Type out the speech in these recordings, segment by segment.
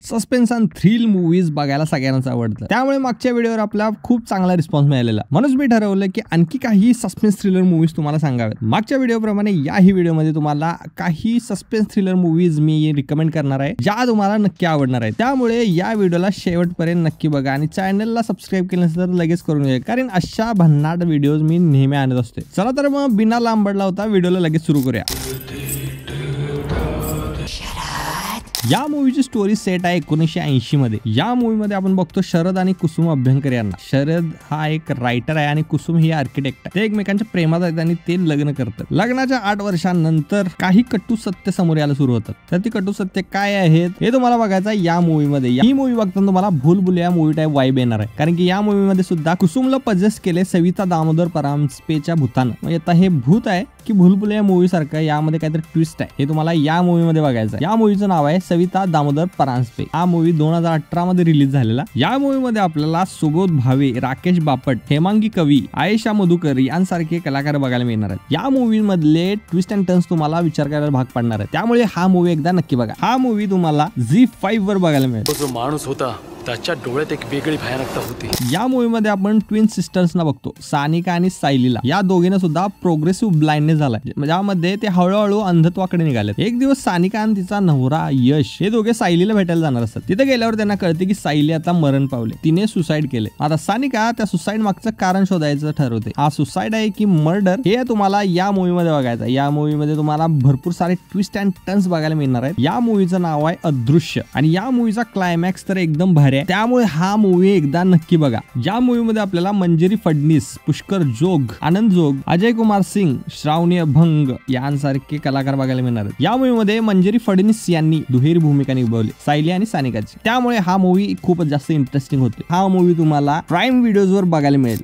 Suspense आणि thrill movies बघायला सगळ्यांनाच आवडतं. त्यामुळे मागच्या व्हिडिओवर आपला खूप चांगला रिस्पॉन्स मिळालेला. म्हणूनच मी ठरवलं की आणखी काही सस्पेन्स थ्रिलर मूवीज तुम्हाला सांगावेत. मागच्या व्हिडिओप्रमाणे याही व्हिडिओमध्ये तुम्हाला काही सस्पेन्स थ्रिलर मूवीज मी रिकमेंड करणार आहे, ज्या तुम्हाला नक्की आवडणार आहेत. त्यामुळे या व्हिडिओला शेवटपर्यंत नक्की बघा आणि चॅनलला सबस्क्राईब केलं नसेल तर लगेच करून घ्या, कारण अशा भन्नाट व्हिडिओज मी नेहमी आणत असते. चला तर मग बिना लांबडला होता व्हिडिओला लगेच सुरू करूया. या मूवीची स्टोरी सेट आहे 1980 मध्ये. या मूवीमध्ये आपण बघतो शरद आणि कुसुम अभ्यंकर यांना. शरद हा एक रायटर आहे आणि कुसुम ही आर्किटेक्ट आहे. ते एकमेकांच्या प्रेमात आहेत आणि ते लग्न करतात. लग्नाच्या 8 वर्षांनंतर काही कटू सत्य समोर यायला सुरू होतात. तर ती कटू सत्य काय आहेत हे तुम्हाला बघायचं आहे या मूवीमध्ये. ही मूवी बघताना तुम्हाला भूलभुलैया मूवी टाइप वाइब येणार आहे, कारण की या मूवीमध्ये सुद्धा कुसुमला पजेस्ट केले सविता दामोदर परांजपेच्या भूतानं. म्हणजे आता हे भूत आहे की भूलभुलैया मूवी सारखं यामध्ये काहीतरी ट्विस्ट आहे, हे तुम्हाला या मूवीमध्ये बघायचं आहे. या मूवीचं नाव आहे सविता दामोदर परांजपे. हा मूवी 2018 मध्ये रिलीज झालेला. या मूवीमध्ये आपल्याला सुबोध भावे, राकेश बापट, हेमांगी कवी, आयेशा मधुकर यांसारखे कलाकार बघायला मिळणार आहेत. या मूवी मधले ट्विस्ट अँड टर्न्स तुम्हाला विचार करायला भाग पडणार आहे. त्यामुळे हा मूवी एकदा नक्की बघा. हा मूवी तुम्हाला ZEE5 वर बघायला मिळेल. जो माणूस होता त्याच्या डोळ्यात एक वेगळी भयानकता होती. या मूवीमध्ये आपण ट्विन सिस्टर्सना बघतो, सानिका आणि सायलीला. या दोघींना सुद्धा प्रोग्रेसिव्ह ब्लाइंडनेस झालाय, ज्यामध्ये ते हळूहळू अंधत्वाकडे निघाले. एक दिवस सानिका आणि तिचा नवरा यश हे दोघे सायलीला भेटायला जाणार असतात. तिथे गेल्यावर त्यांना कळते की सायली आता मरण पावले, तिने सुसाईड केले. आता सानिका त्या सुसाईड मागचं कारण शोधायचं ठरवते. हा सुसाईड आहे की मर्डर हे तुम्हाला या मूवीमध्ये बघायचं. या मूवीमध्ये तुम्हाला भरपूर सारे ट्विस्ट अँड टर्न्स बघायला मिळणार आहेत. या मूवीचं नाव आहे अदृश्य आणि या मूवीचा क्लायमॅक्स तर एकदम भारी. त्यामुळे हा मूवी एकदा नक्की बघा. या मूवीमध्ये आपल्याला मंजिरी फडणीस, पुष्कर जोग, आनंद जोग, अजय कुमार सिंग, श्रावणी अभंग यांसारखे कलाकार बघायला मिळणार आहेत. या मूवीमध्ये मंजिरी फडणीस यांनी दुहेरी भूमिका निभावली, सायली आणि सानिकाची. त्यामुळे हा मूवी खूपच जास्त इंटरेस्टिंग होते. हा मूवी तुम्हाला प्राईम व्हिडिओजवर बघायला मिळेल.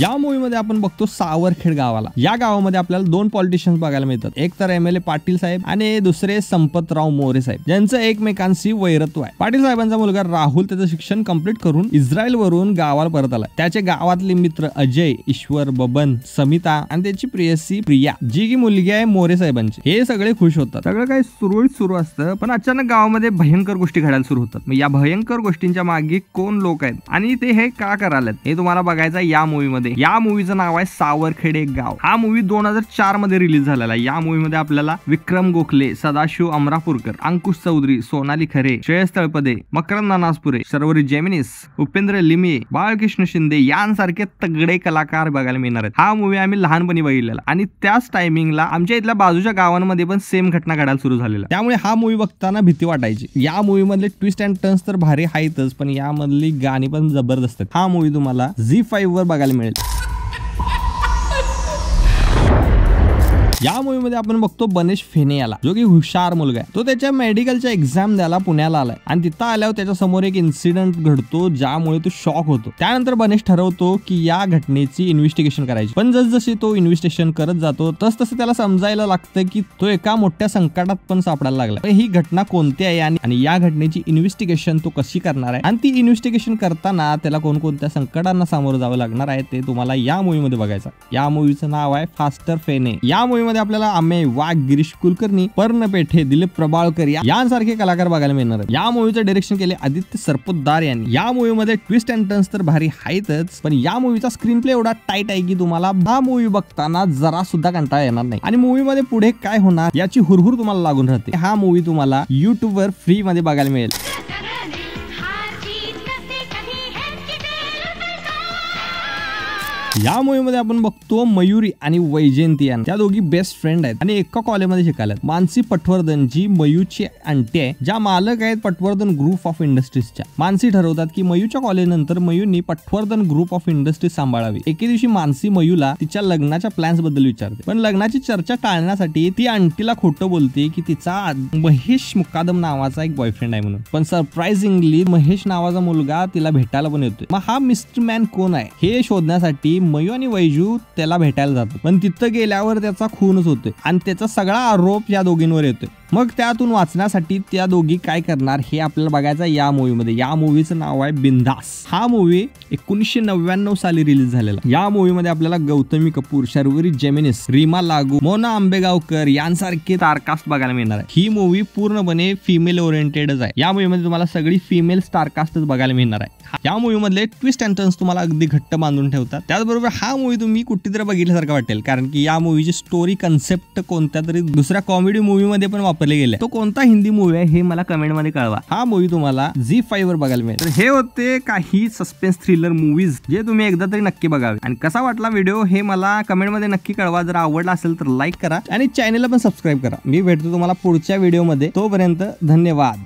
या मूवीमध्ये आपण बघतो सावरखेड गावाला. या गावामध्ये आपल्याला 2 पॉलिटिशियन्स बघायला मिळतात. एक तर MLA पाटील साहेब आणि दुसरे संपतराव मोरे साहेब, ज्यांचं एकमेकांशी वैरत्व आहे. पाटील साहेबांचा मुलगा राहुल त्याचं शिक्षण कंप्लीट करून इस्रायल वरून गावाला परत आला. त्याचे गावातले मित्र अजय, ईश्वर, बबन, समिता आणि त्याची प्रियसी प्रिया, जी की मुलगी आहे मोरे साहेबांची. हे सगळे खुश होतात. सगळं काही सुरळीत सुरू असतं, पण अचानक गावामध्ये भयंकर गोष्टी घडायला सुरू होतात. मग या भयंकर गोष्टींच्या मागे कोण लोक आहेत आणि ते हे का करायला हे तुम्हाला बघायचं या मूवीमध्ये. या मूवीचं नाव आहे सावरखेड एक गाव. हा मूवी 2004 मध्ये रिलीज झालेला. या मूवीमध्ये आपल्याला विक्रम गोखले, सदाशिव अमरापूरकर, अंकुश चौधरी, सोनाली खरे, श्रेयस तळपदे, मकरंद नानासपुरे, शर्वरी जेमिनिस, उपेंद्र लिमये, बाळकृष्ण शिंदे यांसारखे तगडे कलाकार बघायला मिळणार आहेत. हा मूवी आम्ही लहानपणी बघितलेला आणि त्याच टायमिंगला आमच्या इथल्या बाजूच्या गावांमध्ये पण सेम घटना घडायला सुरू झालेला. त्यामुळे हा मूवी बघताना भीती वाटायची. या मूवी मधले ट्विस्ट अँड टर्न्स तर भारी आहेतच, पण यामधली गाणी पण जबरदस्त आहेत. हा मूवी तुम्हाला ZEE5 वर बघायला मिळेल. या मूवीमध्ये आपण बघतो बनेश फेने याला, जो की हुशार मुलगा आहे. तो त्याच्या मेडिकलच्या एक्झाम द्यायला पुण्याला आलाय आणि तिथं आल्यावर त्याच्या समोर एक इन्सिडेंट घडतो, ज्यामुळे तो शॉक होतो. त्यानंतर बनेश ठरवतो की या घटनेची इन्व्हेस्टिगेशन करायची. पण जसजशी तो इन्व्हेस्टिगेशन करत जातो तसं त्याला समजायला लागतं की तो एका मोठ्या संकटात पण सापडायला लागला. ही घटना कोणती आहे आणि या घटनेची इन्व्हेस्टिगेशन तो कशी करणार आहे आणि ती इन्व्हेस्टिगेशन करताना त्याला कोणकोणत्या संकटांना सामोरं जावं लागणार आहे ते तुम्हाला या मूवीमध्ये बघायचं. या मूवीचं नाव आहे फास्टर फेने. या मूवीमध्ये आपल्याला अमेय वाघ, गिरीश कुलकर्णी, पर्ण पेठे, दिलीप प्रभाळकर यांसारखे कलाकार बघायला मिळणार आहेत. या मूवीचं डायरेक्शन केले आदित्य सरपोतदार यांनी. या मूवीमध्ये ट्विस्ट अँड टर्न्स तर भारी आहेतच, पण या मूवीचा स्क्रीन प्ले एवढा टाईट आहे की तुम्हाला हा मूवी बघताना जरा सुद्धा कंटाळा येणार नाही आणि मूवीमध्ये पुढे काय होणार याची हुरहुर तुम्हाला लागून राहते. हा मूवी तुम्हाला YouTube वर फ्री मध्ये बघायला मिळेल. या मूवीमध्ये आपण बघतो मयुरी आणि वैजयंती यांना. त्या दोघी बेस्ट फ्रेंड आहेत आणि एका कॉलेजमध्ये शिकायला. मानसी पटवर्धन जी मयूची आंटी आहे, ज्या मालक आहेत पटवर्धन ग्रुप ऑफ इंडस्ट्रीजच्या. मानसी ठरवतात की मयूच्या कॉलेज नंतर मयूनी पटवर्धन ग्रुप ऑफ इंडस्ट्रीज सांभाळावी. एके दिवशी मानसी मयूला तिच्या लग्नाच्या प्लॅन्स बद्दल विचारते, पण लग्नाची चर्चा टाळण्यासाठी ती आंटीला खोटं बोलते की तिचा महेश मुकादम नावाचा एक बॉयफ्रेंड आहे म्हणून. पण सरप्राइझिंगली महेश नावाचा मुलगा तिला भेटायला पण येतोय. मग हा मिस्टर मॅन कोण आहे हे शोधण्यासाठी मयू आणि वैजू त्याला भेटायला जातात. पण तिथं गेल्यावर त्याचा खूनच होतोय आणि त्याचा सगळा आरोप या दोघींवर येतोय. मग त्यातून वाचण्यासाठी त्या दोघी काय करणार हे आपल्याला बघायचं या मूवीमध्ये. या मूवीचं नाव आहे बिंदास. हा मूवी 1999 साली रिलीज झालेला. या मूवीमध्ये आपल्याला गौतमी कपूर, शर्वरी जेमिनिस, रीमा लागू, मोना आंबेगावकर यांसारखे स्टारकास्ट बघायला मिळणार आहे. ही मूवी पूर्णपणे फिमेल ओरिएंटेडच आहे. या मूवीमध्ये तुम्हाला सगळी फिमेल स्टारकास्टच बघायला मिळणार आहे. या मूवी मधले ट्विस्ट अँड टर्न्स तुम्हाला अगदी घट्ट बांधून ठेवतात. त्याचबरोबर हा मूवी तुम्ही कुठेतरी बघितल्यासारखं वाटेल, कारण की या मूवीची स्टोरी कन्सेप्ट कोणत्या तरी दुसऱ्या कॉमेडी मूवी मध्ये पण वापरले गेले. तो कोणता हिंदी मूवी आहे हे मला कमेंट मध्ये कळवा. हा मूवी तुम्हाला ZEE5 वर बघायला मिळेल. तर हे होते काही सस्पेन्स थ्रिलर मूवीज जे तुम्ही एकदा तरी नक्की बघावे. आणि कसा वाटला व्हिडिओ हे मला कमेंट मध्ये नक्की कळवा. जर आवडला असेल तर लाईक करा आणि चॅनलला पण सबस्क्राईब करा. मी भेटतो तुम्हाला पुढच्या व्हिडिओ मध्ये. तोपर्यंत धन्यवाद.